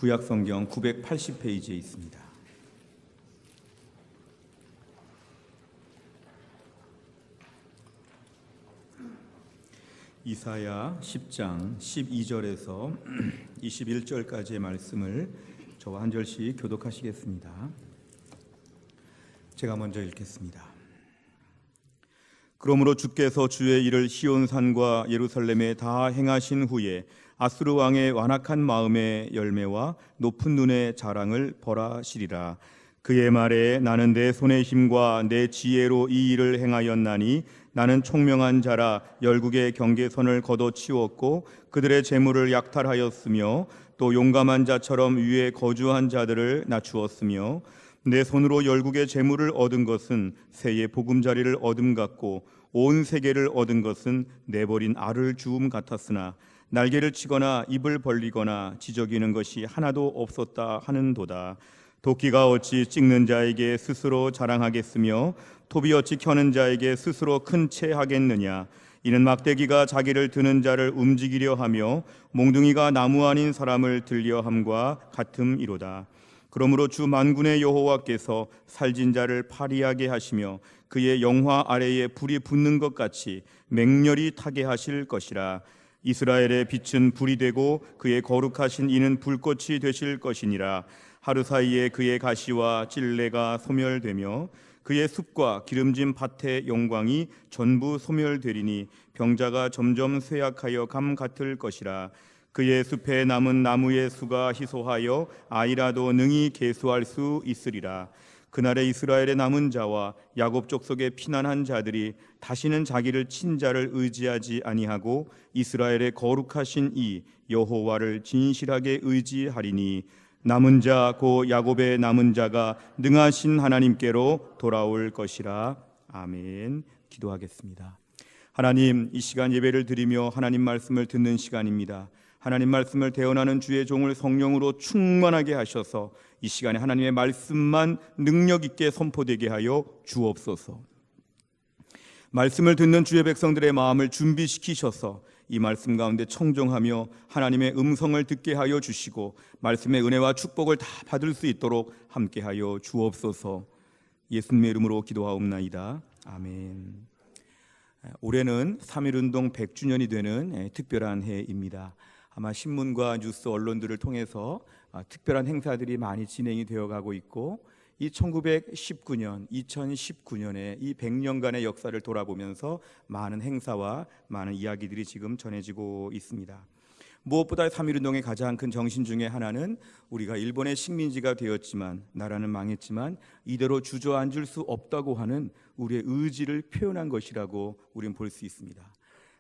구약성경 980페이지에 있습니다. 이사야 10장 12절에서 21절까지의 말씀을 저와 한 절씩 교독하시겠습니다. 제가 먼저 읽겠습니다. 그러므로 주께서 주의 일을 시온산과 예루살렘에 다 행하신 후에 아수르 왕의 완악한 마음의 열매와 높은 눈의 자랑을 벌하시리라. 그의 말에 나는 내 손의 힘과 내 지혜로 이 일을 행하였나니 나는 총명한 자라 열국의 경계선을 걷어치웠고 그들의 재물을 약탈하였으며 또 용감한 자처럼 위에 거주한 자들을 낮추었으며 내 손으로 열국의 재물을 얻은 것은 새의 보금자리를 얻음 같고 온 세계를 얻은 것은 내버린 알을 주움 같았으나 날개를 치거나 입을 벌리거나 지저귀는 것이 하나도 없었다 하는도다. 도끼가 어찌 찍는 자에게 스스로 자랑하겠으며 톱이 어찌 켜는 자에게 스스로 큰 채 하겠느냐. 이는 막대기가 자기를 드는 자를 움직이려 하며 몽둥이가 나무 아닌 사람을 들려 함과 같음이로다. 그러므로 주 만군의 여호와께서 살진 자를 파리하게 하시며 그의 영화 아래에 불이 붙는 것 같이 맹렬히 타게 하실 것이라. 이스라엘의 빛은 불이 되고 그의 거룩하신 이는 불꽃이 되실 것이니라. 하루 사이에 그의 가시와 찔레가 소멸되며 그의 숲과 기름진 밭의 영광이 전부 소멸되리니 병자가 점점 쇠약하여 감 같을 것이라. 그의 숲에 남은 나무의 수가 희소하여 아이라도 능히 계수할 수 있으리라. 그날에 이스라엘의 남은 자와 야곱 족속의 피난한 자들이 다시는 자기를 친 자를 의지하지 아니하고 이스라엘의 거룩하신 이 여호와를 진실하게 의지하리니 남은 자 곧 야곱의 남은 자가 능하신 하나님께로 돌아올 것이라. 아멘. 기도하겠습니다. 하나님, 이 시간 예배를 드리며 하나님 말씀을 듣는 시간입니다. 하나님 말씀을 대언하는 주의 종을 성령으로 충만하게 하셔서 이 시간에 하나님의 말씀만 능력 있게 선포되게 하여 주옵소서. 말씀을 듣는 주의 백성들의 마음을 준비시키셔서 이 말씀 가운데 청종하며 하나님의 음성을 듣게 하여 주시고 말씀의 은혜와 축복을 다 받을 수 있도록 함께하여 주옵소서. 예수님의 이름으로 기도하옵나이다. 아멘. 올해는 3.1운동 100주년이 되는 특별한 해입니다. 아마 신문과 뉴스 언론들을 통해서 특별한 행사들이 많이 진행이 되어가고 있고 이 1919년, 2019년의 이 100년간의 역사를 돌아보면서 많은 행사와 많은 이야기들이 지금 전해지고 있습니다. 무엇보다 3.1운동의 가장 큰 정신 중에 하나는 우리가 일본의 식민지가 되었지만 나라는 망했지만 이대로 주저앉을 수 없다고 하는 우리의 의지를 표현한 것이라고 우리는 볼 수 있습니다.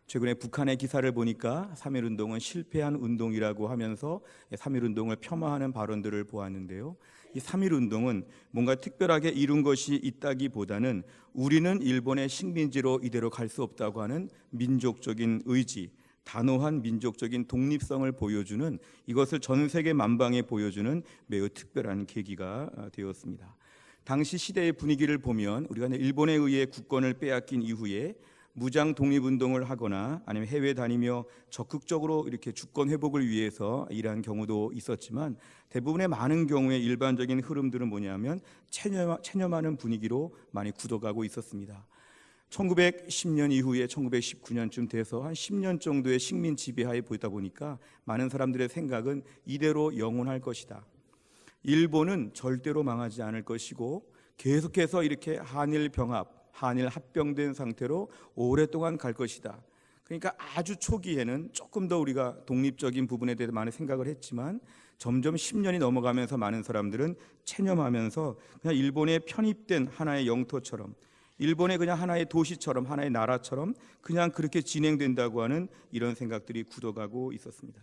최근에 북한의 기사를 보니까 3.1운동은 실패한 운동이라고 하면서 3.1운동을 폄하하는 발언들을 보았는데요. 이 3.1운동은 뭔가 특별하게 이룬 것이 있다기보다는 우리는 일본의 식민지로 이대로 갈 수 없다고 하는 민족적인 의지, 단호한 민족적인 독립성을 보여주는, 이것을 전 세계 만방에 보여주는 매우 특별한 계기가 되었습니다. 당시 시대의 분위기를 보면 우리가 일본에 의해 국권을 빼앗긴 이후에 무장 독립운동을 하거나 아니면 해외 다니며 적극적으로 이렇게 주권 회복을 위해서 일한 경우도 있었지만 대부분의 많은 경우에 일반적인 흐름들은 뭐냐면 체념하는 분위기로 많이 굳어가고 있었습니다. 1910년 이후에 1919년쯤 돼서 한 10년 정도의 식민 지배하에 보다 보니까 많은 사람들의 생각은 이대로 영원할 것이다. 일본은 절대로 망하지 않을 것이고 계속해서 이렇게 한일 병합, 한일 합병된 상태로 오랫동안 갈 것이다. 그러니까 아주 초기에는 조금 더 우리가 독립적인 부분에 대해서 많은 생각을 했지만 점점 10년이 넘어가면서 많은 사람들은 체념하면서 그냥 일본에 편입된 하나의 영토처럼, 일본의 그냥 하나의 도시처럼, 하나의 나라처럼 그냥 그렇게 진행된다고 하는 이런 생각들이 굳어가고 있었습니다.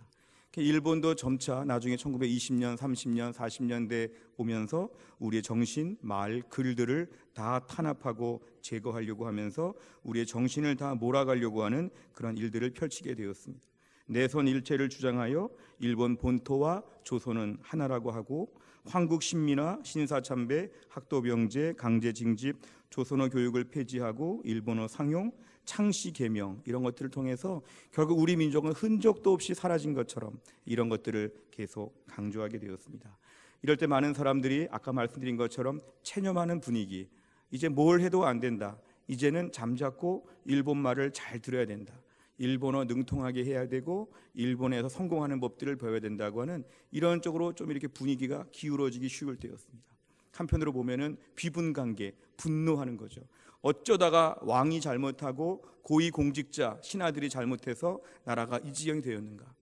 일본도 점차 나중에 1920년, 30년, 40년대 오면서 우리의 정신, 말, 글들을 다 탄압하고 제거하려고 하면서 우리의 정신을 다 몰아가려고 하는 그런 일들을 펼치게 되었습니다. 내선 일체를 주장하여 일본 본토와 조선은 하나라고 하고 황국신민화, 신사참배, 학도병제, 강제징집, 조선어 교육을 폐지하고 일본어 상용, 창씨 계명 이런 것들을 통해서 결국 우리 민족은 흔적도 없이 사라진 것처럼 이런 것들을 계속 강조하게 되었습니다. 이럴 때 많은 사람들이 아까 말씀드린 것처럼 체념하는 분위기, 이제 뭘 해도 안 된다, 이제는 잠자코 일본말을 잘 들어야 된다, 일본어 능통하게 해야 되고 일본에서 성공하는 법들을 배워야 된다고 하는 이런 쪽으로 좀 이렇게 분위기가 기울어지기 쉬울 때였습니다. 한편으로 보면은 비분관계, 분노하는 거죠. 어쩌다가 왕이 잘못하고 고위공직자, 신하들이 잘못해서 나라가 이 지경이 되었는가?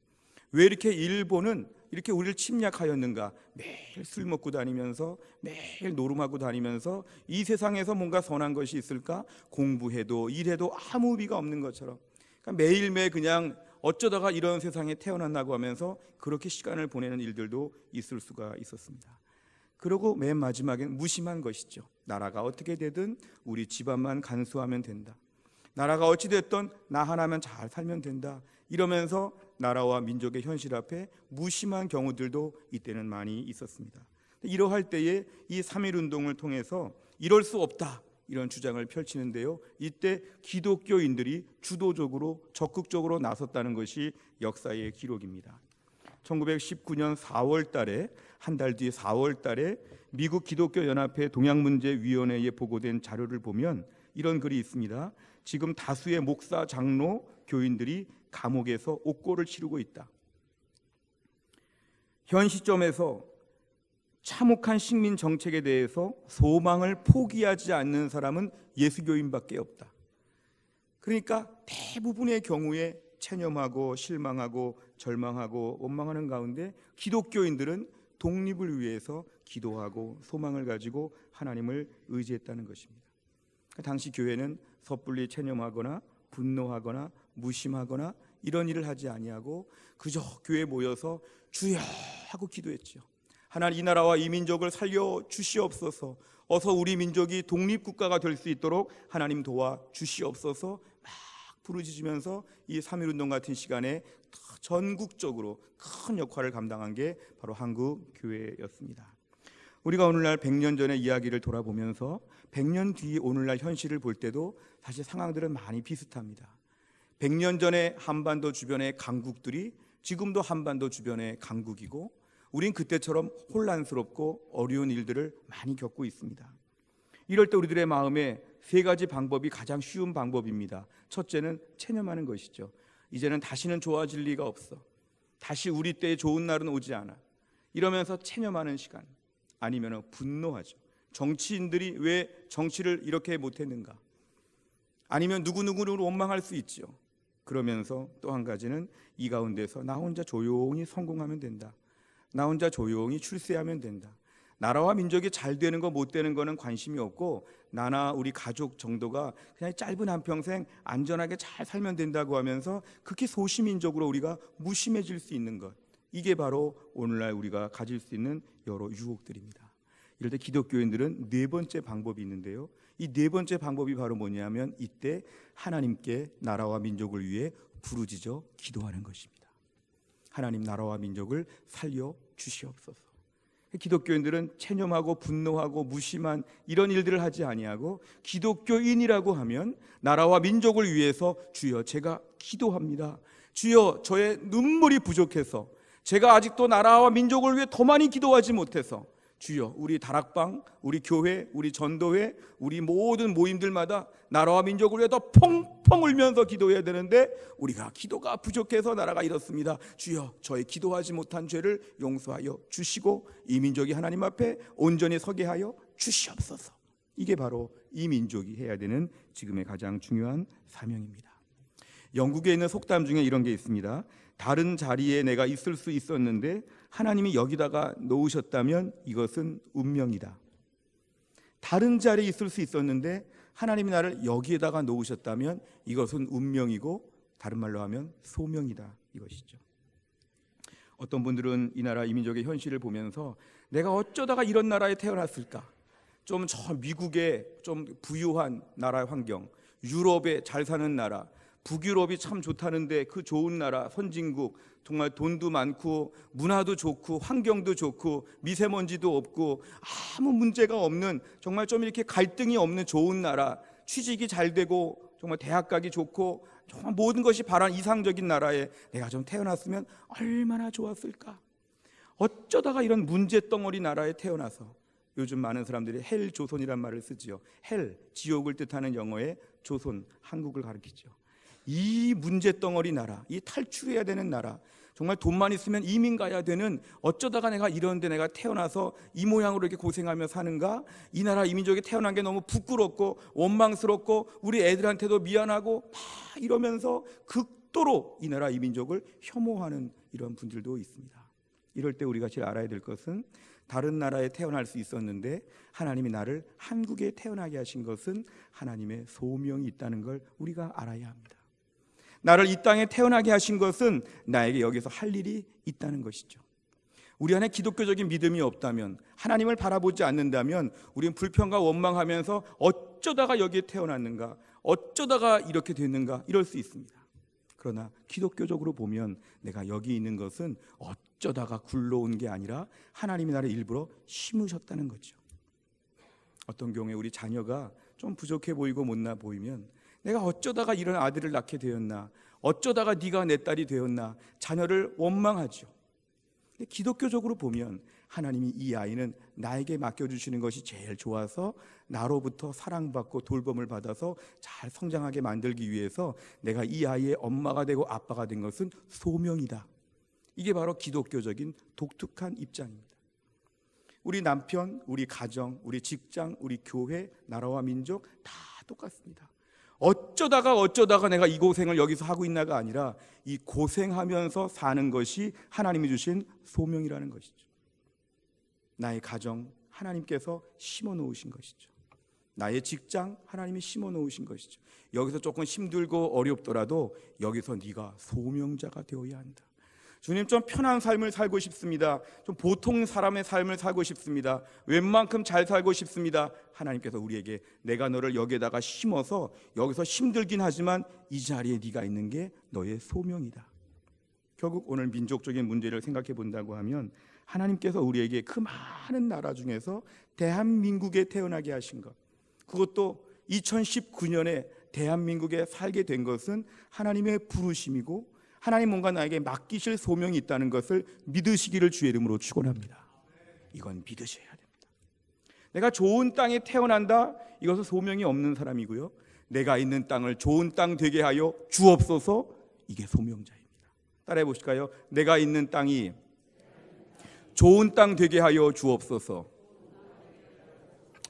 왜 이렇게 일본은 이렇게 우리를 침략하였는가? 매일 술 먹고 다니면서 매일 노름하고 다니면서 이 세상에서 뭔가 선한 것이 있을까? 공부해도 일해도 아무 의미가 없는 것처럼, 그러니까 매일매일 그냥 어쩌다가 이런 세상에 태어났나고 하면서 그렇게 시간을 보내는 일들도 있을 수가 있었습니다. 그리고 맨 마지막엔 무심한 것이죠. 나라가 어떻게 되든 우리 집안만 간수하면 된다, 나라가 어찌 됐든 나 하나면 잘 살면 된다, 이러면서 나라와 민족의 현실 앞에 무심한 경우들도 이때는 많이 있었습니다. 이러할 때에 이 3.1운동을 통해서 이럴 수 없다 이런 주장을 펼치는데요, 이때 기독교인들이 주도적으로 적극적으로 나섰다는 것이 역사의 기록입니다. 1919년 4월 달에, 한 달 뒤 4월 달에 미국 기독교연합회 동양문제위원회에 보고된 자료를 보면 이런 글이 있습니다. 지금 다수의 목사, 장로, 교인들이 감옥에서 옥고를 치르고 있다. 현 시점에서 참혹한 식민 정책에 대해서 소망을 포기하지 않는 사람은 예수교인밖에 없다. 그러니까 대부분의 경우에 체념하고 실망하고 절망하고 원망하는 가운데 기독교인들은 독립을 위해서 기도하고 소망을 가지고 하나님을 의지했다는 것입니다. 당시 교회는 섣불리 체념하거나 분노하거나 무심하거나 이런 일을 하지 아니하고 그저 교회에 모여서 주여 하고 기도했죠. 하나님, 이 나라와 이 민족을 살려 주시옵소서, 어서 우리 민족이 독립국가가 될 수 있도록 하나님 도와 주시옵소서 막 부르짖으면서 이 3.1운동 같은 시간에 전국적으로 큰 역할을 감당한 게 바로 한국 교회였습니다. 우리가 오늘날 100년 전의 이야기를 돌아보면서 100년 뒤 오늘날 현실을 볼 때도 사실 상황들은 많이 비슷합니다. 100년 전에 한반도 주변의 강국들이 지금도 한반도 주변의 강국이고, 우린 그때처럼 혼란스럽고 어려운 일들을 많이 겪고 있습니다. 이럴 때 우리들의 마음에 세 가지 방법이 가장 쉬운 방법입니다. 첫째는 체념하는 것이죠. 이제는 다시는 좋아질 리가 없어, 다시 우리 때의 좋은 날은 오지 않아, 이러면서 체념하는 시간. 아니면 분노하죠. 정치인들이 왜 정치를 이렇게 못했는가? 아니면 누구누구를 원망할 수 있죠. 그러면서 또 한 가지는 이 가운데서 나 혼자 조용히 성공하면 된다, 나 혼자 조용히 출세하면 된다, 나라와 민족이 잘 되는 거 못 되는 거는 관심이 없고 나나 우리 가족 정도가 그냥 짧은 한평생 안전하게 잘 살면 된다고 하면서 그렇게 소시민적으로 우리가 무심해질 수 있는 것, 이게 바로 오늘날 우리가 가질 수 있는 여러 유혹들입니다. 이럴 때 기독교인들은 네 번째 방법이 있는데요, 이 네 번째 방법이 바로 뭐냐면 이때 하나님께 나라와 민족을 위해 부르짖어 기도하는 것입니다. 하나님, 나라와 민족을 살려 주시옵소서. 기독교인들은 체념하고 분노하고 무심한 이런 일들을 하지 아니하고 기독교인이라고 하면 나라와 민족을 위해서 주여 제가 기도합니다, 주여 저의 눈물이 부족해서 제가 아직도 나라와 민족을 위해 더 많이 기도하지 못해서 주여 우리 다락방, 우리 교회, 우리 전도회, 우리 모든 모임들마다 나라와 민족을 위해 더 펑펑 울면서 기도해야 되는데 우리가 기도가 부족해서 나라가 이렇습니다. 주여 저의 기도하지 못한 죄를 용서하여 주시고 이 민족이 하나님 앞에 온전히 서게 하여 주시옵소서. 이게 바로 이 민족이 해야 되는 지금의 가장 중요한 사명입니다. 영국에 있는 속담 중에 이런 게 있습니다. 다른 자리에 내가 있을 수 있었는데 하나님이 여기다가 놓으셨다면 이것은 운명이다. 다른 자리에 있을 수 있었는데 하나님이 나를 여기에다가 놓으셨다면 이것은 운명이고 다른 말로 하면 소명이다, 이것이죠. 어떤 분들은 이 나라 이 민족의 현실을 보면서 내가 어쩌다가 이런 나라에 태어났을까? 좀 저 미국의 좀 부유한 나라의 환경, 유럽에 잘 사는 나라, 북유럽이 참 좋다는데 그 좋은 나라, 선진국, 정말 돈도 많고 문화도 좋고 환경도 좋고 미세먼지도 없고 아무 문제가 없는 정말 좀 이렇게 갈등이 없는 좋은 나라, 취직이 잘 되고 정말 대학 가기 좋고 정말 모든 것이 바란 이상적인 나라에 내가 좀 태어났으면 얼마나 좋았을까. 어쩌다가 이런 문제덩어리 나라에 태어나서, 요즘 많은 사람들이 헬 조선이란 말을 쓰지요. 헬, 지옥을 뜻하는 영어의 조선, 한국을 가리키죠. 이 문제덩어리 나라, 이 탈출해야 되는 나라, 정말 돈만 있으면 이민 가야 되는, 어쩌다가 내가 이런 데 내가 태어나서 이 모양으로 이렇게 고생하며 사는가? 이 나라 이민족에 태어난 게 너무 부끄럽고 원망스럽고 우리 애들한테도 미안하고 막 이러면서 극도로 이 나라 이민족을 혐오하는 이런 분들도 있습니다. 이럴 때 우리가 제일 알아야 될 것은, 다른 나라에 태어날 수 있었는데 하나님이 나를 한국에 태어나게 하신 것은 하나님의 소명이 있다는 걸 우리가 알아야 합니다. 나를 이 땅에 태어나게 하신 것은 나에게 여기서 할 일이 있다는 것이죠. 우리 안에 기독교적인 믿음이 없다면, 하나님을 바라보지 않는다면 우리는 불평과 원망하면서 어쩌다가 여기에 태어났는가, 어쩌다가 이렇게 됐는가 이럴 수 있습니다. 그러나 기독교적으로 보면 내가 여기 있는 것은 어쩌다가 굴러온 게 아니라 하나님이 나를 일부러 심으셨다는 거죠. 어떤 경우에 우리 자녀가 좀 부족해 보이고 못나 보이면, 내가 어쩌다가 이런 아들을 낳게 되었나, 어쩌다가 네가 내 딸이 되었나, 자녀를 원망하죠. 근데 기독교적으로 보면 하나님이 이 아이는 나에게 맡겨주시는 것이 제일 좋아서 나로부터 사랑받고 돌봄을 받아서 잘 성장하게 만들기 위해서 내가 이 아이의 엄마가 되고 아빠가 된 것은 소명이다. 이게 바로 기독교적인 독특한 입장입니다. 우리 남편, 우리 가정, 우리 직장, 우리 교회, 나라와 민족 다 똑같습니다. 어쩌다가 내가 이 고생을 여기서 하고 있나가 아니라 이 고생하면서 사는 것이 하나님이 주신 소명이라는 것이죠. 나의 가정, 하나님께서 심어 놓으신 것이죠. 나의 직장, 하나님이 심어 놓으신 것이죠. 여기서 조금 힘들고 어렵더라도 여기서 네가 소명자가 되어야 한다. 주님, 좀 편한 삶을 살고 싶습니다. 좀 보통 사람의 삶을 살고 싶습니다. 웬만큼 잘 살고 싶습니다. 하나님께서 우리에게 내가 너를 여기에다가 심어서 여기서 힘들긴 하지만 이 자리에 네가 있는 게 너의 소명이다. 결국 오늘 민족적인 문제를 생각해 본다고 하면, 하나님께서 우리에게 그 많은 나라 중에서 대한민국에 태어나게 하신 것, 그것도 2019년에 대한민국에 살게 된 것은 하나님의 부르심이고, 하나님 뭔가 나에게 맡기실 소명이 있다는 것을 믿으시기를 주의 이름으로 축원합니다. 이건 믿으셔야 됩니다. 내가 좋은 땅에 태어난다, 이것은 소명이 없는 사람이고요. 내가 있는 땅을 좋은 땅 되게 하여 주옵소서, 이게 소명자입니다. 따라해 보실까요? 내가 있는 땅이 좋은 땅 되게 하여 주옵소서.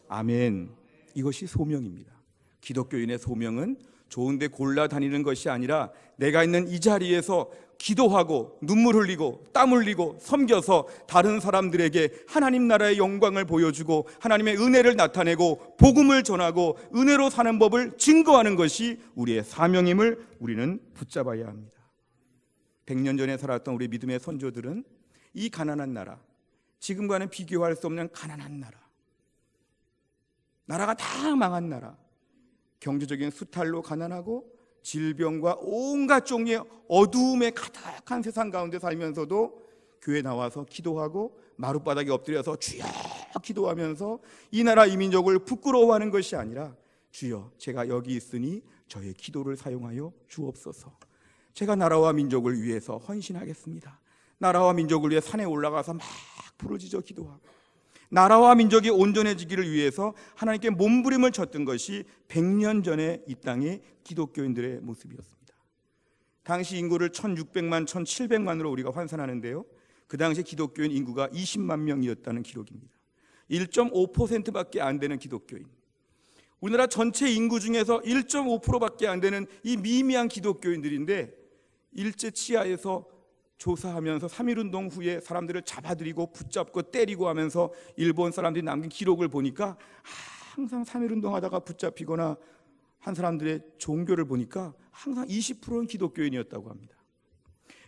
아멘. 이것이 소명입니다. 기독교인의 소명은 좋은 데 골라 다니는 것이 아니라 내가 있는 이 자리에서 기도하고 눈물 흘리고 땀 흘리고 섬겨서 다른 사람들에게 하나님 나라의 영광을 보여주고 하나님의 은혜를 나타내고 복음을 전하고 은혜로 사는 법을 증거하는 것이 우리의 사명임을 우리는 붙잡아야 합니다. 100년 전에 살았던 우리 믿음의 선조들은 이 가난한 나라, 지금과는 비교할 수 없는 가난한 나라가 다 망한 나라, 경제적인 수탈로 가난하고 질병과 온갖 종류의 어두움에 가득한 세상 가운데 살면서도 교회 나와서 기도하고 마룻바닥에 엎드려서 주여 기도하면서 이 나라 이민족을 부끄러워하는 것이 아니라, 주여 제가 여기 있으니 저의 기도를 사용하여 주옵소서. 제가 나라와 민족을 위해서 헌신하겠습니다. 나라와 민족을 위해 산에 올라가서 막 부르짖어 기도하고 나라와 민족이 온전해지기를 위해서 하나님께 몸부림을 쳤던 것이 100년 전에 이 땅의 기독교인들의 모습이었습니다. 당시 인구를 1600만, 1700만으로 우리가 환산하는데요, 그 당시 기독교인 인구가 20만 명이었다는 기록입니다. 1.5%밖에 안 되는 기독교인, 우리나라 전체 인구 중에서 1.5%밖에 안 되는 이 미미한 기독교인들인데, 일제 치하에서 조사하면서 3.1운동 후에 사람들을 잡아들이고 붙잡고 때리고 하면서 일본 사람들이 남긴 기록을 보니까 항상 3.1운동 하다가 붙잡히거나 한 사람들의 종교를 보니까 항상 20%는 기독교인이었다고 합니다.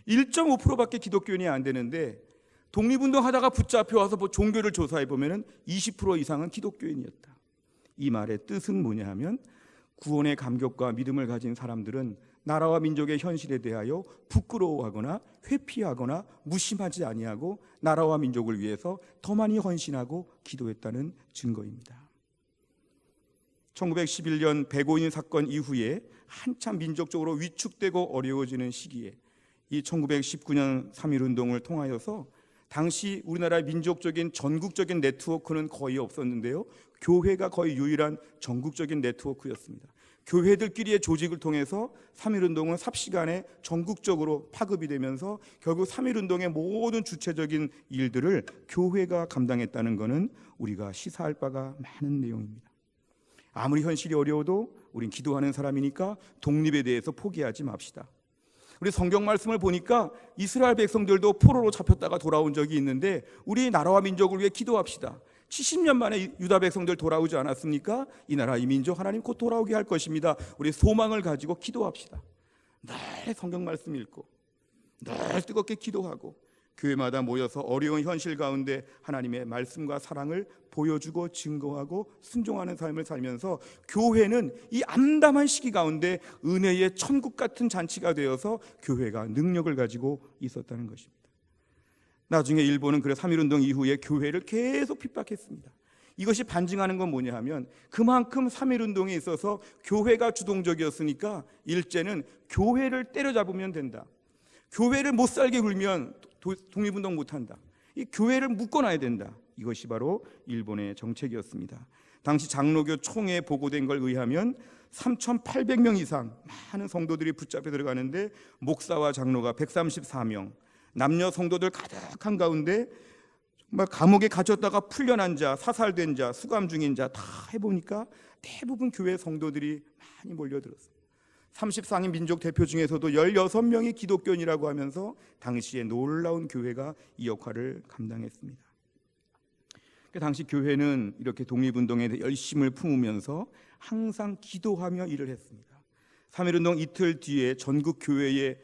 1.5%밖에 기독교인이 안 되는데 독립운동 하다가 붙잡혀와서 종교를 조사해 보면 20% 이상은 기독교인이었다. 이 말의 뜻은 뭐냐 하면, 구원의 감격과 믿음을 가진 사람들은 나라와 민족의 현실에 대하여 부끄러워하거나 회피하거나 무심하지 아니하고 나라와 민족을 위해서 더 많이 헌신하고 기도했다는 증거입니다. 1911년 백오인 사건 이후에 한참 민족적으로 위축되고 어려워지는 시기에 이 1919년 3.1운동을 통하여서 당시 우리나라의 민족적인 전국적인 네트워크는 거의 없었는데요, 교회가 거의 유일한 전국적인 네트워크였습니다. 교회들끼리의 조직을 통해서 3.1운동은 삽시간에 전국적으로 파급이 되면서 결국 3.1운동의 모든 주체적인 일들을 교회가 감당했다는 것은 우리가 시사할 바가 많은 내용입니다. 아무리 현실이 어려워도 우린 기도하는 사람이니까 독립에 대해서 포기하지 맙시다. 우리 성경 말씀을 보니까 이스라엘 백성들도 포로로 잡혔다가 돌아온 적이 있는데 우리 나라와 민족을 위해 기도합시다. 70년 만에 유다 백성들 돌아오지 않았습니까? 이 나라 이 민족 하나님 곧 돌아오게 할 것입니다. 우리 소망을 가지고 기도합시다. 늘 성경 말씀 읽고 늘 뜨겁게 기도하고 교회마다 모여서 어려운 현실 가운데 하나님의 말씀과 사랑을 보여주고 증거하고 순종하는 삶을 살면서 교회는 이 암담한 시기 가운데 은혜의 천국 같은 잔치가 되어서 교회가 능력을 가지고 있었다는 것입니다. 나중에 일본은 그래 3.1운동 이후에 교회를 계속 핍박했습니다. 이것이 반증하는 건 뭐냐 하면 그만큼 3.1운동에 있어서 교회가 주동적이었으니까 일제는 교회를 때려잡으면 된다. 교회를 못 살게 굴면 독립운동 못한다. 이 교회를 묶어놔야 된다. 이것이 바로 일본의 정책이었습니다. 당시 장로교 총회에 보고된 걸 의하면 3,800명 이상 많은 성도들이 붙잡혀 들어가는데 목사와 장로가 134명, 남녀 성도들 가득한 가운데 정말 감옥에 갇혔다가 풀려난 자, 사살된 자, 수감 중인 자 다 해보니까 대부분 교회 성도들이 많이 몰려들었습니다. 34인 민족 대표 중에서도 16명이 기독교인이라고 하면서 당시에 놀라운 교회가 이 역할을 감당했습니다. 당시 교회는 이렇게 독립운동에 열심을 품으면서 항상 기도하며 일을 했습니다. 3.1운동 이틀 뒤에 전국 교회에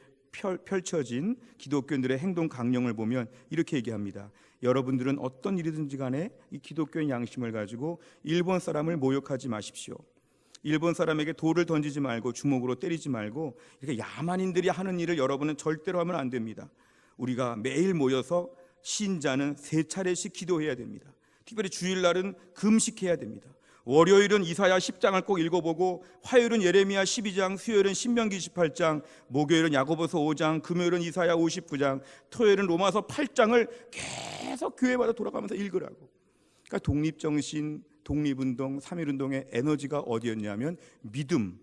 펼쳐진 기독교인들의 행동 강령을 보면 이렇게 얘기합니다. 여러분들은 어떤 일이든지 간에 이 기독교인 양심을 가지고 일본 사람을 모욕하지 마십시오. 일본 사람에게 돌을 던지지 말고 주먹으로 때리지 말고 이렇게 야만인들이 하는 일을 여러분은 절대로 하면 안 됩니다. 우리가 매일 모여서 신자는 3차례씩 기도해야 됩니다. 특별히 주일날은 금식해야 됩니다. 월요일은 이사야 10장을 꼭 읽어보고 화요일은 예레미야 12장, 수요일은 신명기 18장, 목요일은 야고보서 5장, 금요일은 이사야 59장, 토요일은 로마서 8장을 계속 교회마다 돌아가면서 읽으라고. 그러니까 독립정신, 독립운동, 3.1운동의 에너지가 어디였냐면 믿음,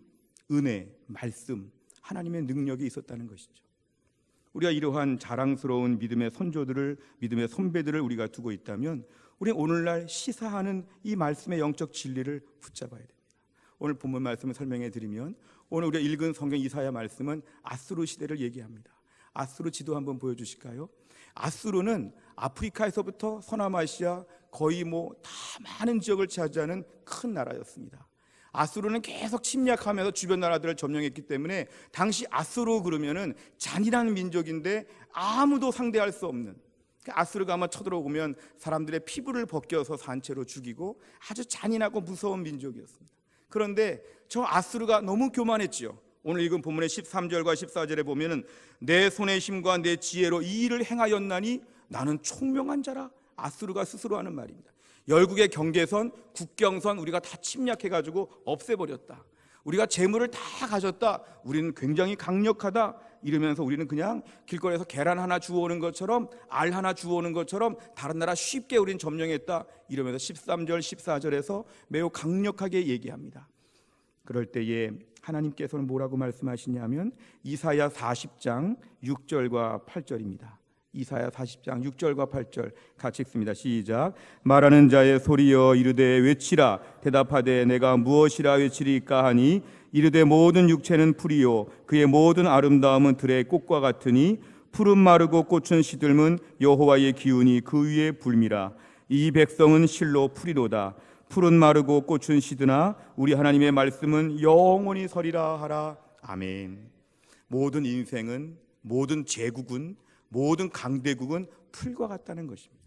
은혜, 말씀, 하나님의 능력이 있었다는 것이죠. 우리가 이러한 자랑스러운 믿음의 선조들을, 믿음의 선배들을 우리가 두고 있다면 우리는 오늘날 시사하는 이 말씀의 영적 진리를 붙잡아야 됩니다. 오늘 본문 말씀을 설명해 드리면 오늘 우리가 읽은 성경 이사야 말씀은 아수르 시대를 얘기합니다. 아수르 지도 한번 보여주실까요? 아수르는 아프리카에서부터 서남아시아 거의 다 많은 지역을 차지하는 큰 나라였습니다. 아수르는 계속 침략하면서 주변 나라들을 점령했기 때문에 당시 아수르 그러면은 잔인한 민족인데 아무도 상대할 수 없는, 아수르가 아마 쳐들어오면 사람들의 피부를 벗겨서 산채로 죽이고 아주 잔인하고 무서운 민족이었습니다. 그런데 저 아수르가 너무 교만했지요. 오늘 읽은 본문의 13절과 14절에 보면은 내 손의 힘과 내 지혜로 이 일을 행하였나니 나는 총명한 자라. 아수르가 스스로 하는 말입니다. 열국의 경계선, 국경선 우리가 다 침략해가지고 없애버렸다. 우리가 재물을 다 가졌다. 우리는 굉장히 강력하다. 이러면서 우리는 그냥 길거리에서 계란 하나 주워오는 것처럼, 알 하나 주워오는 것처럼 다른 나라 쉽게 우리는 점령했다. 이러면서 13절, 14절에서 매우 강력하게 얘기합니다. 그럴 때에 하나님께서는 뭐라고 말씀하시냐면 이사야 40장 6절과 8절입니다. 이사야 40장 6절과 8절 같이 읽습니다. 시작. 말하는 자의 소리여 이르되 외치라. 대답하되 내가 무엇이라 외치리까 하니 이르되 모든 육체는 풀이요 그의 모든 아름다움은 들의 꽃과 같으니 푸른 마르고 꽃은 시들면 여호와의 기운이 그 위에 불미라. 이 백성은 실로 풀이로다. 푸른 마르고 꽃은 시드나 우리 하나님의 말씀은 영원히 서리라 하라. 아멘. 모든 인생은, 모든 제국은, 모든 강대국은 풀과 같다는 것입니다.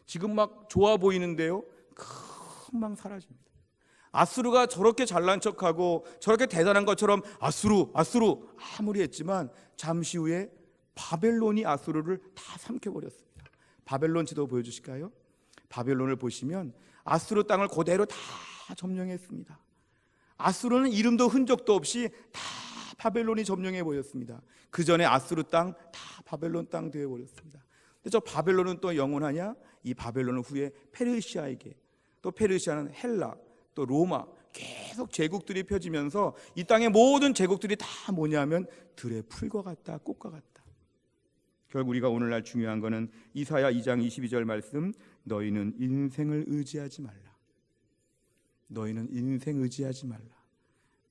지금 막 좋아 보이는데요, 금방 사라집니다. 아수르가 저렇게 잘난 척하고 저렇게 대단한 것처럼 아수르 아무리 했지만 잠시 후에 바벨론이 아수르를 다 삼켜버렸습니다. 바벨론 지도 보여주실까요? 바벨론을 보시면 아수르 땅을 그대로 다 점령했습니다. 아수르는 이름도 흔적도 없이 다 바벨론이 점령해 버렸습니다. 그 전에 아수르 땅 다 바벨론 땅 되어 버렸습니다. 근데 저 바벨론은 또 영원하냐? 이 바벨론은 후에 페르시아에게, 또 페르시아는 헬라, 또 로마, 계속 제국들이 펴지면서 이 땅의 모든 제국들이 다 뭐냐면 들의 풀과 같다, 꽃과 같다. 결국 우리가 오늘날 중요한 거는 이사야 2장 22절 말씀, 너희는 인생을 의지하지 말라. 너희는 인생 의지하지 말라.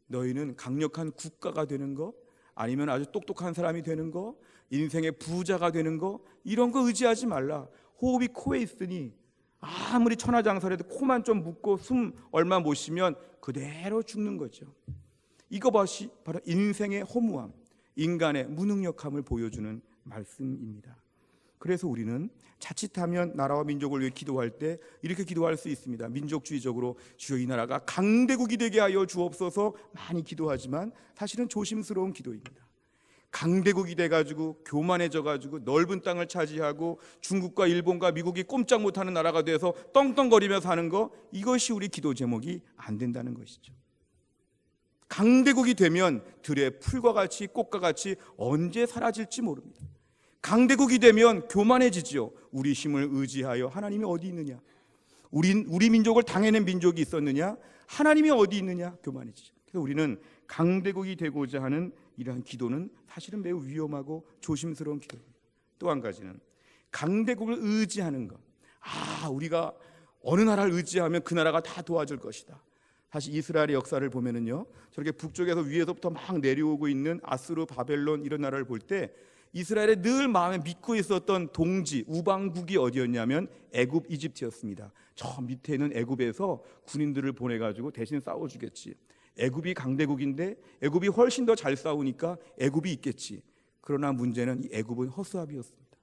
너희는 강력한 국가가 되는 거, 아니면 아주 똑똑한 사람이 되는 거, 인생의 부자가 되는 거, 이런 거 의지하지 말라. 호흡이 코에 있으니 아무리 천하장사라도 코만 좀 묶고 숨 얼마 못 쉬면 그대로 죽는 거죠. 이것이 바로 인생의 허무함, 인간의 무능력함을 보여주는 말씀입니다. 그래서 우리는 자칫하면 나라와 민족을 위해 기도할 때 이렇게 기도할 수 있습니다. 민족주의적으로 주여 이 나라가 강대국이 되게 하여 주옵소서 많이 기도하지만 사실은 조심스러운 기도입니다. 강대국이 돼가지고 교만해져가지고 넓은 땅을 차지하고 중국과 일본과 미국이 꼼짝 못하는 나라가 돼서 떵떵거리며 사는 거, 이것이 우리 기도 제목이 안 된다는 것이죠. 강대국이 되면 들의 풀과 같이 꽃과 같이 언제 사라질지 모릅니다. 강대국이 되면 교만해지지요. 우리 힘을 의지하여 하나님이 어디 있느냐? 우리 민족을 당해낸 민족이 있었느냐? 하나님이 어디 있느냐? 교만해지죠. 그래서 우리는 강대국이 되고자 하는 이러한 기도는 사실은 매우 위험하고 조심스러운 기도입니다. 또 한 가지는 강대국을 의지하는 것. 우리가 어느 나라를 의지하면 그 나라가 다 도와줄 것이다. 사실 이스라엘의 역사를 보면은요, 저렇게 북쪽에서 위에서부터 막 내려오고 있는 아수르, 바벨론 이런 나라를 볼 때 이스라엘의 늘 마음에 믿고 있었던 동지, 우방국이 어디였냐면 애굽, 이집트였습니다. 저 밑에 있는 애굽에서 군인들을 보내가지고 대신 싸워주겠지. 애굽이 강대국인데 애굽이 훨씬 더 잘 싸우니까 애굽이 있겠지. 그러나 문제는 이 애굽은 허수아비였습니다.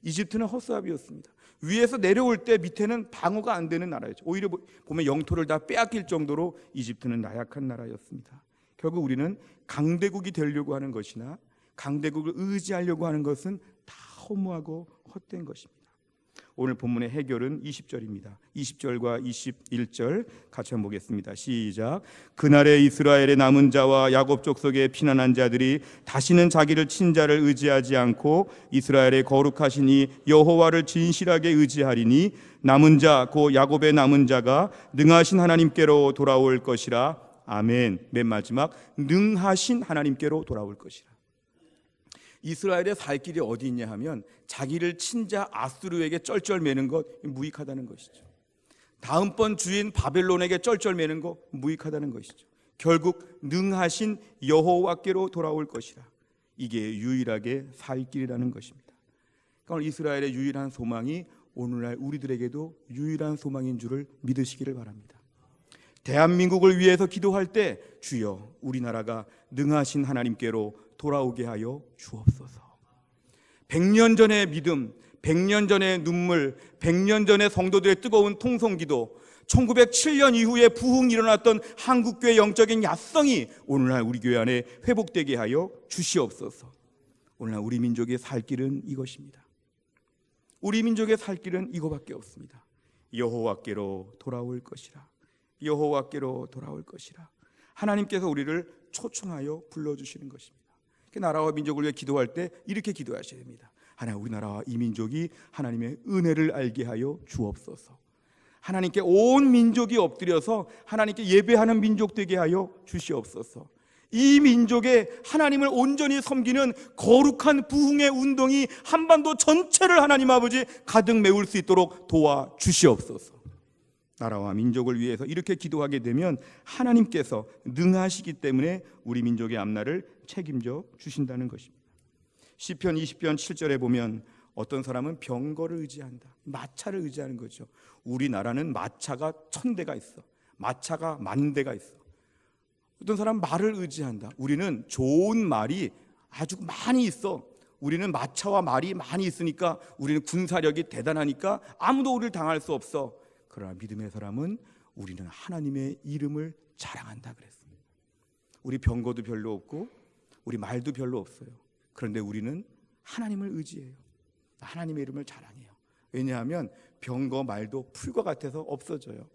이집트는 허수아비였습니다. 위에서 내려올 때 밑에는 방어가 안 되는 나라였죠. 오히려 보면 영토를 다 빼앗길 정도로 이집트는 나약한 나라였습니다. 결국 우리는 강대국이 되려고 하는 것이나 강대국을 의지하려고 하는 것은 다 허무하고 헛된 것입니다. 오늘 본문의 해결은 20절입니다. 20절과 21절 같이 한번 보겠습니다. 시작. 그날에 이스라엘의 남은 자와 야곱 족속의 피난한 자들이 다시는 자기를 친자를 의지하지 않고 이스라엘의 거룩하신 이 여호와를 진실하게 의지하리니 남은 자 곧 야곱의 남은 자가 능하신 하나님께로 돌아올 것이라. 아멘. 맨 마지막, 능하신 하나님께로 돌아올 것이라. 이스라엘의 살 길이 어디 있냐 하면 자기를 친자 아수르에게 쩔쩔매는 것, 무익하다는 것이죠. 다음번 주인 바벨론에게 쩔쩔매는 것, 무익하다는 것이죠. 결국 능하신 여호와께로 돌아올 것이라. 이게 유일하게 살 길이라는 것입니다. 그러니까 이스라엘의 유일한 소망이 오늘날 우리들에게도 유일한 소망인 줄을 믿으시기를 바랍니다. 대한민국을 위해서 기도할 때 주여 우리나라가 능하신 하나님께로 돌아오게 하여 주옵소서. 100년 전의 믿음, 100년 전의 눈물, 100년 전의 성도들의 뜨거운 통성기도, 1907년 이후에 부흥 일어났던 한국교회 영적인 야성이 오늘날 우리 교회 안에 회복되게 하여 주시옵소서. 오늘날 우리 민족의 살 길은 이것입니다. 우리 민족의 살 길은 이거밖에 없습니다. 여호와께로 돌아올 것이라. 여호와께로 돌아올 것이라. 하나님께서 우리를 초청하여 불러주시는 것입니다. 나라와 민족을 위해 기도할 때 이렇게 기도하셔야 됩니다. 하나님, 우리나라와 이 민족이 하나님의 은혜를 알게 하여 주옵소서. 하나님께 온 민족이 엎드려서 하나님께 예배하는 민족 되게 하여 주시옵소서. 이 민족에 하나님을 온전히 섬기는 거룩한 부흥의 운동이 한반도 전체를 하나님 아버지 가득 메울 수 있도록 도와주시옵소서. 나라와 민족을 위해서 이렇게 기도하게 되면 하나님께서 능하시기 때문에 우리 민족의 앞날을 책임져 주신다는 것입니다. 시편 20편 7절에 보면 어떤 사람은 병거를 의지한다. 마차를 의지하는 거죠. 우리나라는 마차가 1000대가 있어. 마차가 10,000대가 있어. 어떤 사람은 말을 의지한다. 우리는 좋은 말이 아주 많이 있어. 우리는 마차와 말이 많이 있으니까 우리는 군사력이 대단하니까 아무도 우리를 당할 수 없어. 그러나 믿음의 사람은 우리는 하나님의 이름을 자랑한다 그랬습니다. 우리 병거도 별로 없고 우리 말도 별로 없어요. 그런데 우리는 하나님을 의지해요. 하나님의 이름을 자랑해요. 왜냐하면 병거 말도 풀과 같아서 없어져요.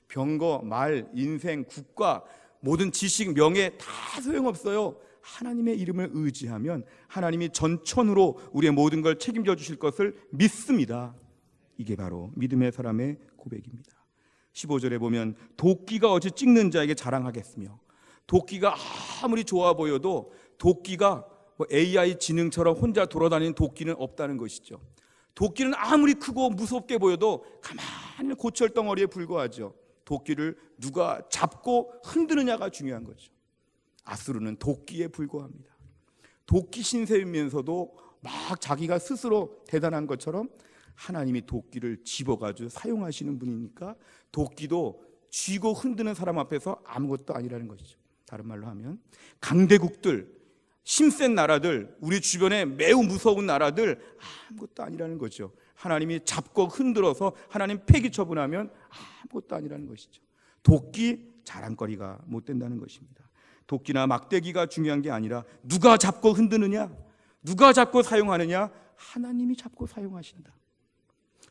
병거, 말, 인생, 국가 모든 지식, 명예 다 소용없어요. 하나님의 이름을 의지하면 하나님이 전천후로 우리의 모든 걸 책임져 주실 것을 믿습니다. 이게 바로 믿음의 사람의 고백입니다. 15절에 보면 도끼가 어찌 찍는 자에게 자랑하겠으며, 도끼가 아무리 좋아 보여도 도끼가 AI 지능처럼 혼자 돌아다니는 도끼는 없다는 것이죠. 도끼는 아무리 크고 무섭게 보여도 가만히 고철덩어리에 불과하죠. 도끼를 누가 잡고 흔드느냐가 중요한 거죠. 아수르는 도끼에 불과합니다. 도끼 신세이면서도 막 자기가 스스로 대단한 것처럼 하나님이 도끼를 집어가지고 사용하시는 분이니까 도끼도 쥐고 흔드는 사람 앞에서 아무것도 아니라는 것이죠. 다른 말로 하면 강대국들, 힘센 나라들, 우리 주변에 매우 무서운 나라들 아무것도 아니라는 거죠. 하나님이 잡고 흔들어서 하나님 폐기 처분하면 아무것도 아니라는 것이죠. 도끼 자랑거리가 못 된다는 것입니다. 도끼나 막대기가 중요한 게 아니라 누가 잡고 흔드느냐, 누가 잡고 사용하느냐, 하나님이 잡고 사용하신다.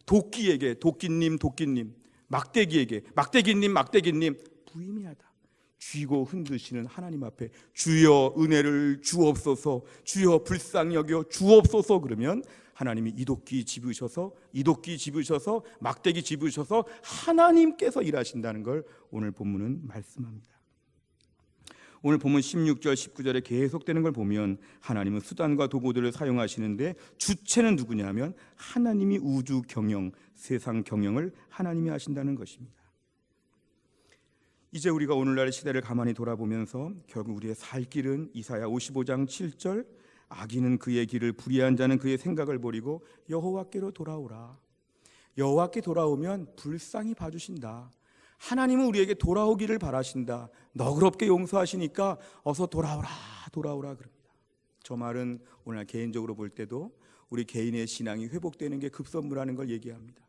도끼에게 도끼님, 도끼님, 막대기에게 막대기님, 막대기님 무의미하다. 쥐고 흔드시는 하나님 앞에 주여 은혜를 주옵소서, 주여 불쌍히 여겨 주옵소서 그러면 하나님이 이 도끼 집으셔서, 이 도끼 집으셔서, 막대기 집으셔서 하나님께서 일하신다는 걸 오늘 본문은 말씀합니다. 오늘 본문 16절, 19절에 계속되는 걸 보면 하나님은 수단과 도구들을 사용하시는데 주체는 누구냐면 하나님이 우주 경영, 세상 경영을 하나님이 하신다는 것입니다. 이제 우리가 오늘날의 시대를 가만히 돌아보면서 결국 우리의 살 길은 이사야 55장 7절, 악인은 그의 길을, 불의한 자는 그의 생각을 버리고 여호와께로 돌아오라. 여호와께 돌아오면 불쌍히 봐주신다. 하나님은 우리에게 돌아오기를 바라신다. 너그럽게 용서하시니까 어서 돌아오라, 돌아오라 그럽니다. 저 말은 오늘 개인적으로 볼 때도 우리 개인의 신앙이 회복되는 게 급선무라는 걸 얘기합니다.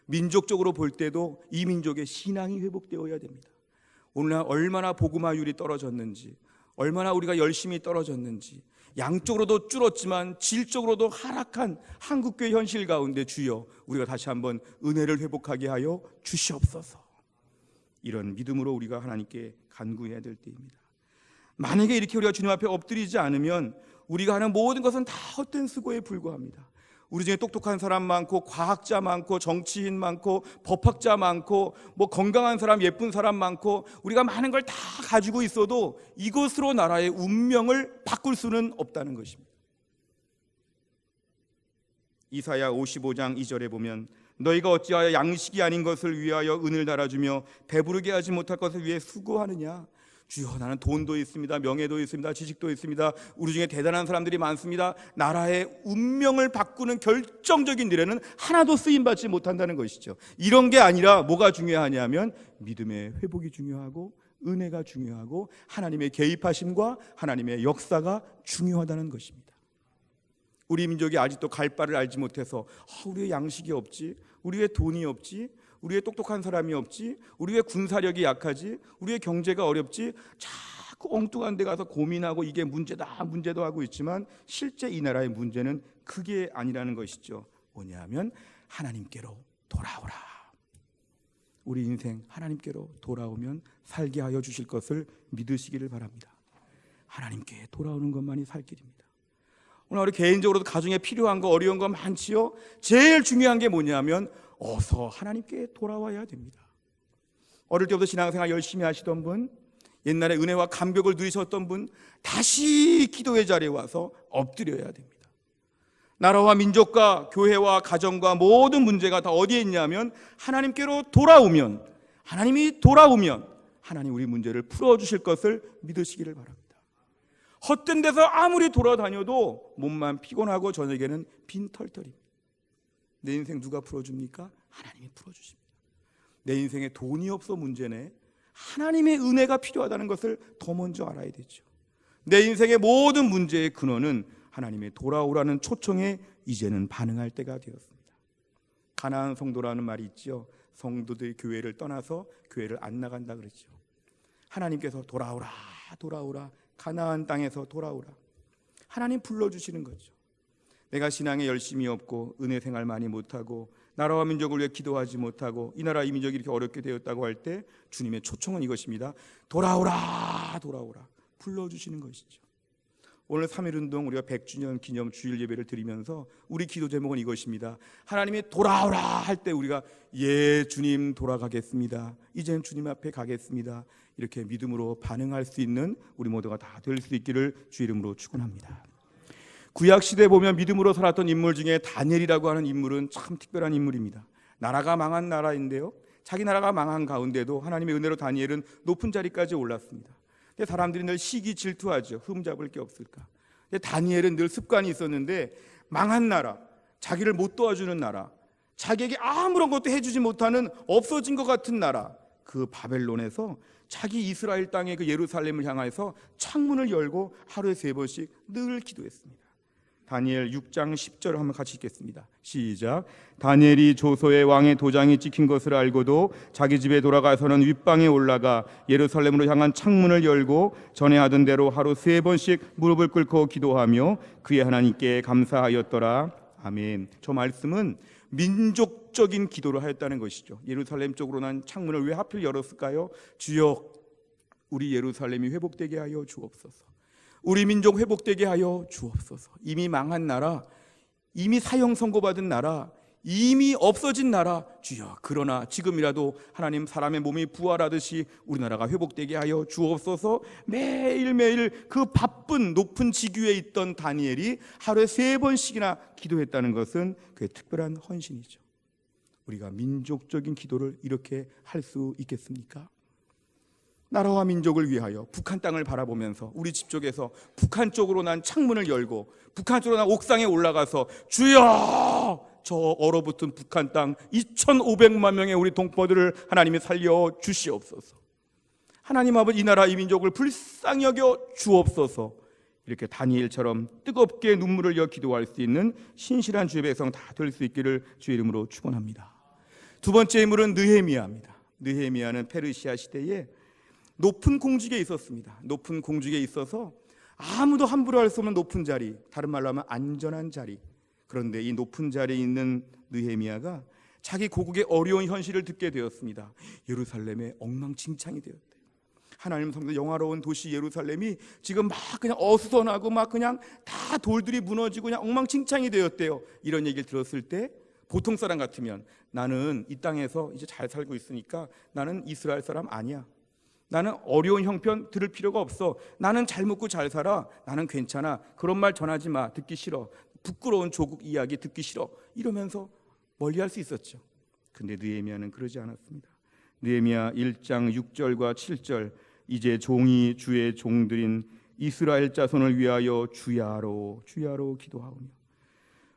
민족적으로 볼 때도 이 민족의 신앙이 회복되어야 됩니다. 오늘날 얼마나 복음화율이 떨어졌는지, 얼마나 우리가 열심히 떨어졌는지, 양쪽으로도 줄었지만 질적으로도 하락한 한국교회 현실 가운데 주여 우리가 다시 한번 은혜를 회복하게 하여 주시옵소서. 이런 믿음으로 우리가 하나님께 간구해야 될 때입니다. 만약에 이렇게 우리가 주님 앞에 엎드리지 않으면 우리가 하는 모든 것은 다 헛된 수고에 불과합니다. 우리 중에 똑똑한 사람 많고, 과학자 많고, 정치인 많고, 법학자 많고, 건강한 사람, 예쁜 사람 많고, 우리가 많은 걸 다 가지고 있어도 이것으로 나라의 운명을 바꿀 수는 없다는 것입니다. 이사야 55장 2절에 보면 너희가 어찌하여 양식이 아닌 것을 위하여 은을 달아주며 배부르게 하지 못할 것을 위해 수고하느냐. 주여 나는 돈도 있습니다, 명예도 있습니다, 지식도 있습니다, 우리 중에 대단한 사람들이 많습니다. 나라의 운명을 바꾸는 결정적인 일에는 하나도 쓰임받지 못한다는 것이죠. 이런 게 아니라 뭐가 중요하냐면 믿음의 회복이 중요하고 은혜가 중요하고 하나님의 개입하심과 하나님의 역사가 중요하다는 것입니다. 우리 민족이 아직도 갈 바를 알지 못해서 우리의 양식이 없지, 우리의 돈이 없지, 우리의 똑똑한 사람이 없지, 우리의 군사력이 약하지, 우리의 경제가 어렵지, 자꾸 엉뚱한 데 가서 고민하고 이게 문제다 문제도 하고 있지만 실제 이 나라의 문제는 그게 아니라는 것이죠. 뭐냐면 하나님께로 돌아오라. 우리 인생 하나님께로 돌아오면 살게 하여 주실 것을 믿으시기를 바랍니다. 하나님께 돌아오는 것만이 살 길입니다. 오늘 우리 개인적으로도 가정에 필요한 거, 어려운 거 많지요. 제일 중요한 게 뭐냐면 어서 하나님께 돌아와야 됩니다. 어릴 때부터 신앙생활 열심히 하시던 분, 옛날에 은혜와 감격을 누리셨던 분, 다시 기도의 자리에 와서 엎드려야 됩니다. 나라와 민족과 교회와 가정과 모든 문제가 다 어디에 있냐면 하나님께로 돌아오면, 하나님이 돌아오면 하나님 우리 문제를 풀어주실 것을 믿으시기를 바랍니다. 헛된 데서 아무리 돌아다녀도 몸만 피곤하고 저녁에는 빈털털입니다. 내 인생 누가 풀어줍니까? 하나님이 풀어주십니다. 내 인생에 돈이 없어 문제네. 하나님의 은혜가 필요하다는 것을 더 먼저 알아야 되죠. 내 인생의 모든 문제의 근원은 하나님의 돌아오라는 초청에 이제는 반응할 때가 되었습니다. 가나안 성도라는 말이 있죠. 성도들이 교회를 떠나서 교회를 안 나간다 그랬죠. 하나님께서 돌아오라, 돌아오라, 가나안 땅에서 돌아오라. 하나님 불러주시는 거죠. 내가 신앙에 열심이 없고 은혜 생활 많이 못하고 나라와 민족을 위해 기도하지 못하고 이 나라 이 민족이 이렇게 어렵게 되었다고 할 때 주님의 초청은 이것입니다. 돌아오라, 돌아오라 불러주시는 것이죠. 오늘 3.1운동 우리가 100주년 기념 주일 예배를 드리면서 우리 기도 제목은 이것입니다. 하나님이 돌아오라 할 때 우리가 예 주님 돌아가겠습니다, 이제는 주님 앞에 가겠습니다, 이렇게 믿음으로 반응할 수 있는 우리 모두가 다 될 수 있기를 주 이름으로 축원합니다. 구약시대에 보면 믿음으로 살았던 인물 중에 다니엘이라고 하는 인물은 참 특별한 인물입니다. 나라가 망한 나라인데요, 자기 나라가 망한 가운데도 하나님의 은혜로 다니엘은 높은 자리까지 올랐습니다. 근데 사람들이 늘 시기 질투하죠. 흠잡을 게 없을까. 근데 다니엘은 늘 습관이 있었는데 망한 나라, 자기를 못 도와주는 나라, 자기에게 아무런 것도 해주지 못하는 없어진 것 같은 나라, 그 바벨론에서 자기 이스라엘 땅의 그 예루살렘을 향해서 창문을 열고 하루에 3번씩 늘 기도했습니다. 다니엘 6장 10절을 한번 같이 읽겠습니다. 시작. 다니엘이 조서에 왕의 도장이 찍힌 것을 알고도 자기 집에 돌아가서는 윗방에 올라가 예루살렘으로 향한 창문을 열고 전에 하던 대로 하루 3번씩 무릎을 꿇고 기도하며 그의 하나님께 감사하였더라. 아멘. 저 말씀은 민족적인 기도를 하였다는 것이죠. 예루살렘 쪽으로 난 창문을 왜 하필 열었을까요? 주여 우리 예루살렘이 회복되게 하여 주옵소서. 우리 민족 회복되게 하여 주옵소서. 이미 망한 나라, 이미 사형 선고받은 나라, 이미 없어진 나라, 주여 그러나 지금이라도 하나님 사람의 몸이 부활하듯이 우리나라가 회복되게 하여 주옵소서. 매일매일 그 바쁜 높은 직위에 있던 다니엘이 하루에 3번씩이나 기도했다는 것은 그의 특별한 헌신이죠. 우리가 민족적인 기도를 이렇게 할 수 있겠습니까? 나라와 민족을 위하여 북한 땅을 바라보면서 우리 집 쪽에서 북한 쪽으로 난 창문을 열고 북한 쪽으로 난 옥상에 올라가서 주여 저 얼어붙은 북한 땅 2,500만 명의 우리 동포들을 하나님이 살려 주시옵소서. 하나님 아버지 이 나라 이 민족을 불쌍히 여겨 주옵소서. 이렇게 다니엘처럼 뜨겁게 눈물을 흘려 기도할 수 있는 신실한 주의 백성 다 될 수 있기를 주의 이름으로 축원합니다. 두 번째 인물은 느헤미야입니다. 느헤미야는 페르시아 시대에 높은 공직에 있었습니다. 높은 공직에 있어서 아무도 함부로 할 수 없는 높은 자리, 다른 말로 하면 안전한 자리. 그런데 이 높은 자리에 있는 느헤미야가 자기 고국의 어려운 현실을 듣게 되었습니다. 예루살렘에 엉망진창이 되었대요. 하나님 성도 영화로운 도시 예루살렘이 지금 막 그냥 어수선하고 막 그냥 다 돌들이 무너지고 그냥 엉망진창이 되었대요. 이런 얘기를 들었을 때 보통 사람 같으면 나는 이 땅에서 이제 잘 살고 있으니까 나는 이스라엘 사람 아니야. 나는 어려운 형편 들을 필요가 없어. 나는 잘 먹고 잘 살아. 나는 괜찮아. 그런 말 전하지 마. 듣기 싫어. 부끄러운 조국 이야기 듣기 싫어. 이러면서 멀리할 수 있었죠. 근데 느헤미야는 그러지 않았습니다. 느헤미야 1장 6절과 7절 이제 종이 주의 종들인 이스라엘 자손을 위하여 주야로 기도하오며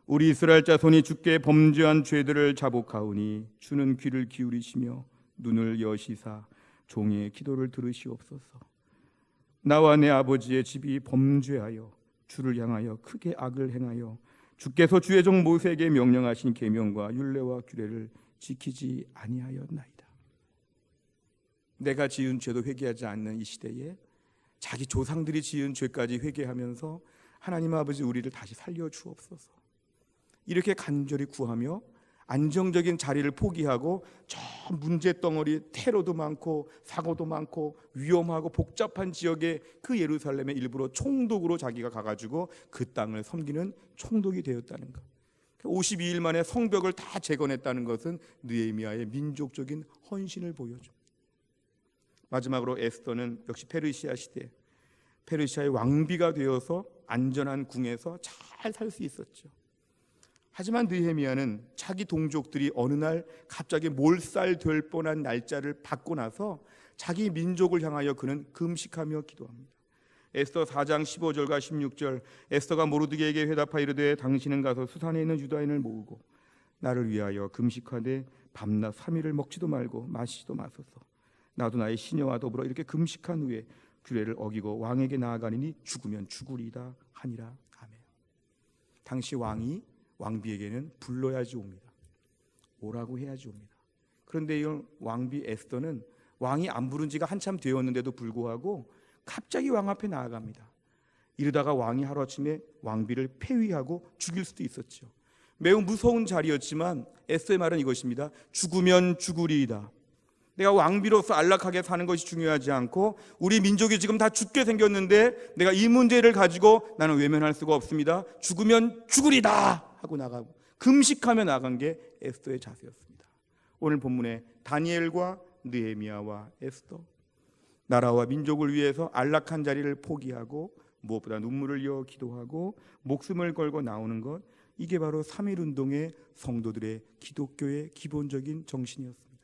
우리 이스라엘 자손이 주께 범죄한 죄들을 자복하오니 주는 귀를 기울이시며 눈을 여시사 종의 기도를 들으시옵소서. 나와 내 아버지의 집이 범죄하여 주를 향하여 크게 악을 행하여 주께서 주의 종 모세에게 명령하신 계명과 율례와 규례를 지키지 아니하였나이다. 내가 지은 죄도 회개하지 않는 이 시대에 자기 조상들이 지은 죄까지 회개하면서 하나님 아버지 우리를 다시 살려 주옵소서. 이렇게 간절히 구하며 안정적인 자리를 포기하고 저 문제덩어리 테러도 많고 사고도 많고 위험하고 복잡한 지역에 그 예루살렘의 일부러 총독으로 자기가 가가지고 그 땅을 섬기는 총독이 되었다는 것. 52일 만에 성벽을 다 재건했다는 것은 느헤미야의 민족적인 헌신을 보여줍니다. 마지막으로 에스더는 역시 페르시아 시대 페르시아의 왕비가 되어서 안전한 궁에서 잘 살 수 있었죠. 하지만 느헤미야는 자기 동족들이 어느 날 갑자기 몰살될 뻔한 날짜를 받고 나서 자기 민족을 향하여 그는 금식하며 기도합니다. 에스더 4장 15절과 16절 에스더가 모르드게에게 회답하여 이르되 당신은 가서 수산에 있는 유다인을 모으고 나를 위하여 금식하되 밤낮 3일을 먹지도 말고 마시지도 마소서. 나도 나의 시녀와 더불어 이렇게 금식한 후에 규례를 어기고 왕에게 나아가리니 죽으면 죽으리이다 하니라. 아멘. 당시 왕비에게는 불러야지 옵니다. 오라고 해야지 옵니다. 그런데 이 왕비 에스더는 왕이 안 부른 지가 한참 되었는데도 불구하고 갑자기 왕 앞에 나아갑니다. 이러다가 왕이 하루아침에 왕비를 폐위하고 죽일 수도 있었죠. 매우 무서운 자리였지만 에스더의 말은 이것입니다. 죽으면 죽으리이다. 내가 왕비로서 안락하게 사는 것이 중요하지 않고 우리 민족이 지금 다 죽게 생겼는데 내가 이 문제를 가지고 나는 외면할 수가 없습니다. 죽으면 죽으리다 하고 나가고 금식하며 나간 게 에스더의 자세였습니다. 오늘 본문에 다니엘과 느헤미야와 에스더, 나라와 민족을 위해서 안락한 자리를 포기하고 무엇보다 눈물을 이어 기도하고 목숨을 걸고 나오는 것, 이게 바로 3.1운동의 성도들의 기독교의 기본적인 정신이었습니다.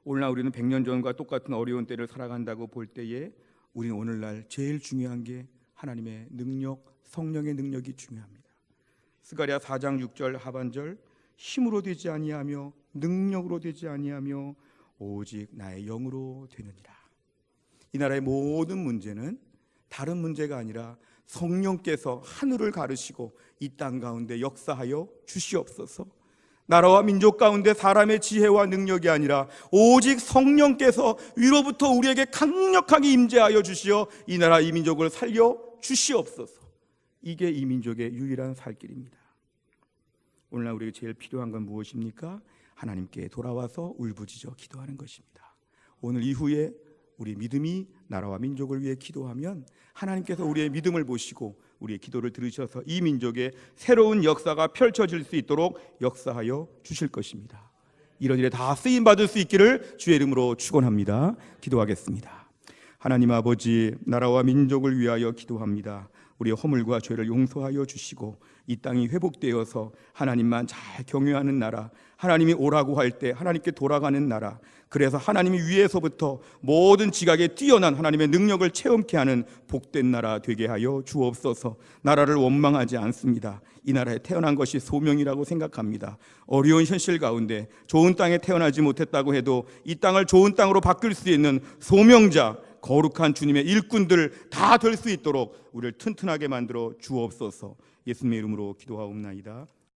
오늘날 우리는 100년 전과 똑같은 어려운 때를 살아간다고 볼 때에 우리는 오늘날 제일 중요한 게 하나님의 능력, 성령의 능력이 중요합니다. 스가랴 4장 6절 하반절, 힘으로 되지 아니하며 능력으로 되지 아니하며 오직 나의 영으로 되느니라. 이 나라의 모든 문제는 다른 문제가 아니라 성령께서 하늘을 가르시고 이 땅 가운데 역사하여 주시옵소서. 나라와 민족 가운데 사람의 지혜와 능력이 아니라 오직 성령께서 위로부터 우리에게 강력하게 임재하여 주시어 이 나라 이 민족을 살려 주시옵소서. 이게 이 민족의 유일한 살 길입니다. 오늘날 우리에게 제일 필요한 건 무엇입니까? 하나님께 돌아와서 울부짖어 기도하는 것입니다. 오늘 이후에 우리 믿음이 나라와 민족을 위해 기도하면 하나님께서 우리의 믿음을 보시고 우리의 기도를 들으셔서 이 민족의 새로운 역사가 펼쳐질 수 있도록 역사하여 주실 것입니다. 이런 일에 다 쓰임받을 수 있기를 주의 이름으로 축원합니다. 기도하겠습니다. 하나님 아버지, 나라와 민족을 위하여 기도합니다. 우리의 허물과 죄를 용서하여 주시고 이 땅이 회복되어서 하나님만 잘 경외하는 나라, 하나님이 오라고 할 때 하나님께 돌아가는 나라, 그래서 하나님이 위에서부터 모든 지각에 뛰어난 하나님의 능력을 체험케 하는 복된 나라 되게 하여 주옵소서. 나라를 원망하지 않습니다. 이 나라에 태어난 것이 소명이라고 생각합니다. 어려운 현실 가운데 좋은 땅에 태어나지 못했다고 해도 이 땅을 좋은 땅으로 바꿀 수 있는 소명자, 거룩한 주님의 일꾼들 다 될 수 있도록 우리를 튼튼하게 만들어 주옵소서. 예수님의 이름으로 기도하옵나이다.